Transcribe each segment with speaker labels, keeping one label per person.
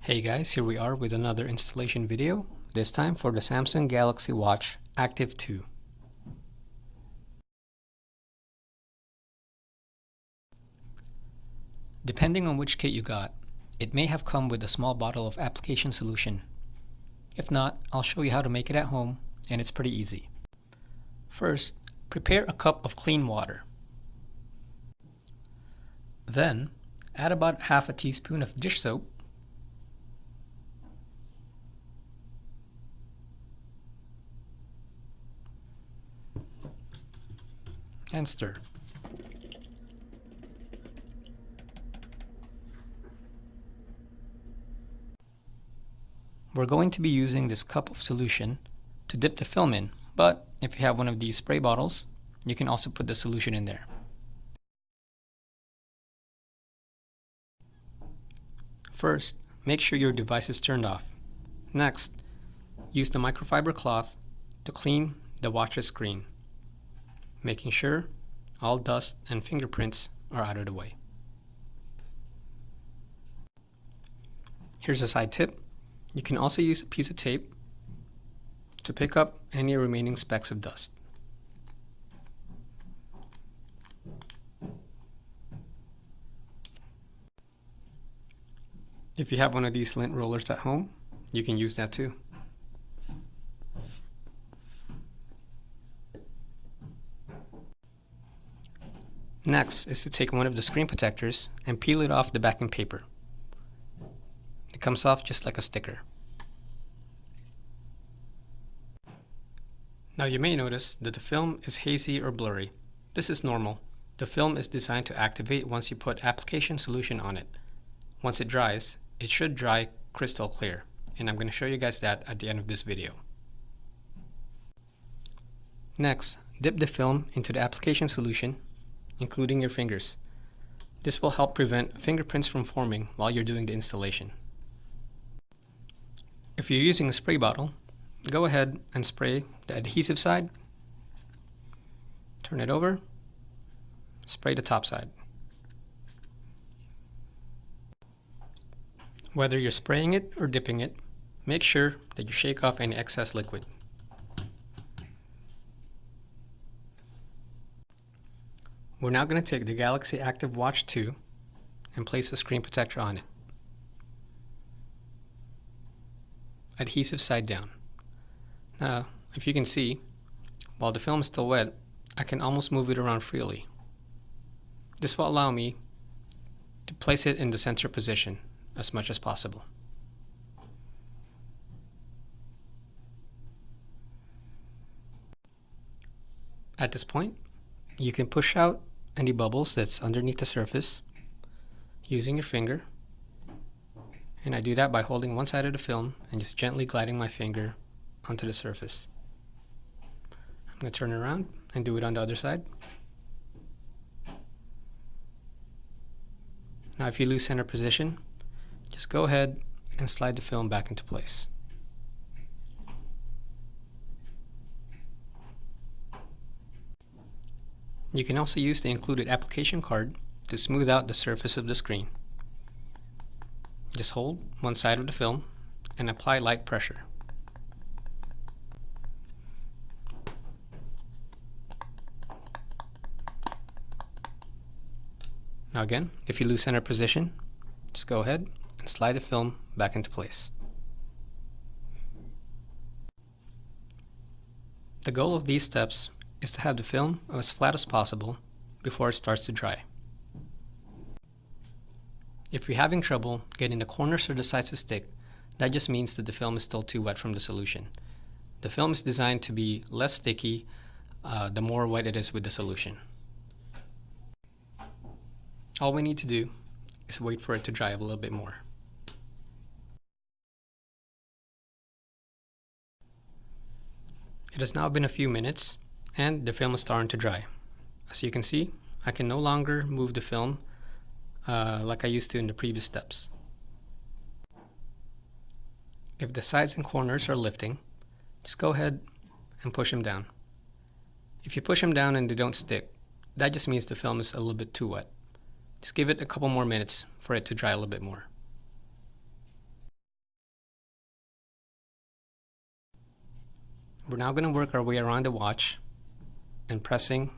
Speaker 1: Hey guys, here we are with another installation video, this time for the Samsung Galaxy Watch Active 2. Depending on which kit you got, it may have come with a small bottle of application solution. If not, I'll show you how to make it at home, and it's pretty easy. First, prepare a cup of clean water. Then, add about half a teaspoon of dish soap, and stir. We're going to be using this cup of solution to dip the film in, but if you have one of these spray bottles, you can also put the solution in there. First, make sure your device is turned off. Next, use the microfiber cloth to clean the watch's screen, making sure all dust and fingerprints are out of the way. Here's a side tip. You can also use a piece of tape to pick up any remaining specks of dust. If you have one of these lint rollers at home, you can use that too. Next is to take one of the screen protectors and peel it off the backing paper. It comes off just like a sticker. Now you may notice that the film is hazy or blurry. This is normal. The film is designed to activate once you put application solution on it. Once it dries, it should dry crystal clear, and I'm going to show you guys that at the end of this video. Next, dip the film into the application solution, including your fingers. This will help prevent fingerprints from forming while you're doing the installation. If you're using a spray bottle, go ahead and spray the adhesive side, turn it over, spray the top side. Whether you're spraying it or dipping it, make sure that you shake off any excess liquid. We're now going to take the Galaxy Active Watch 2 and place a screen protector on it. Adhesive side down. Now, if you can see, while the film is still wet, I can almost move it around freely. This will allow me to place it in the center position as much as possible. At this point, you can push out any bubbles that's underneath the surface using your finger, and I do that by holding one side of the film and just gently gliding my finger onto the surface. I'm going to turn it around and do it on the other side. Now if you lose center position, just go ahead and slide the film back into place. You can also use the included application card to smooth out the surface of the screen. Just hold one side of the film and apply light pressure. Now again, if you lose center position, just go ahead and slide the film back into place. The goal of these steps is to have the film as flat as possible before it starts to dry. If you're having trouble getting the corners or the sides to stick, that just means that the film is still too wet from the solution. The film is designed to be less sticky the more wet it is with the solution. All we need to do is wait for it to dry a little bit more. It has now been a few minutes and the film is starting to dry. As you can see, I can no longer move the film like I used to in the previous steps. If the sides and corners are lifting, just go ahead and push them down. If you push them down and they don't stick, that just means the film is a little bit too wet. Just give it a couple more minutes for it to dry a little bit more. We're now going to work our way around the watch and pressing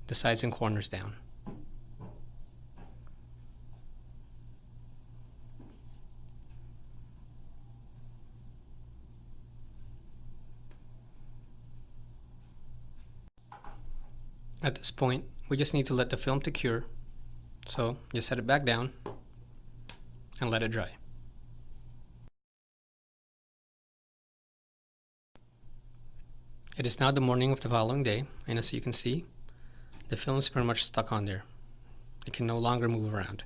Speaker 1: the sides and corners down. At this point, we just need to let the film to cure, so just set it back down and let it dry. It is now the morning of the following day, and as you can see, the film is pretty much stuck on there. It can no longer move around.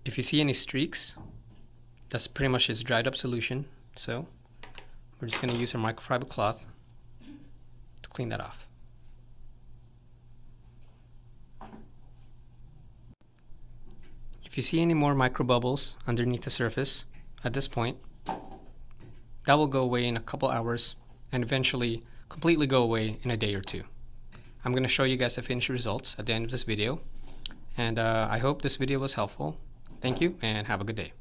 Speaker 1: If you see any streaks, that's pretty much its dried up solution, so we're just going to use a microfiber cloth to clean that off. If you see any more micro bubbles underneath the surface at this point, that will go away in a couple hours and eventually completely go away in a day or two. I'm going to show you guys the finished results at the end of this video, and I hope this video was helpful. Thank you and have a good day.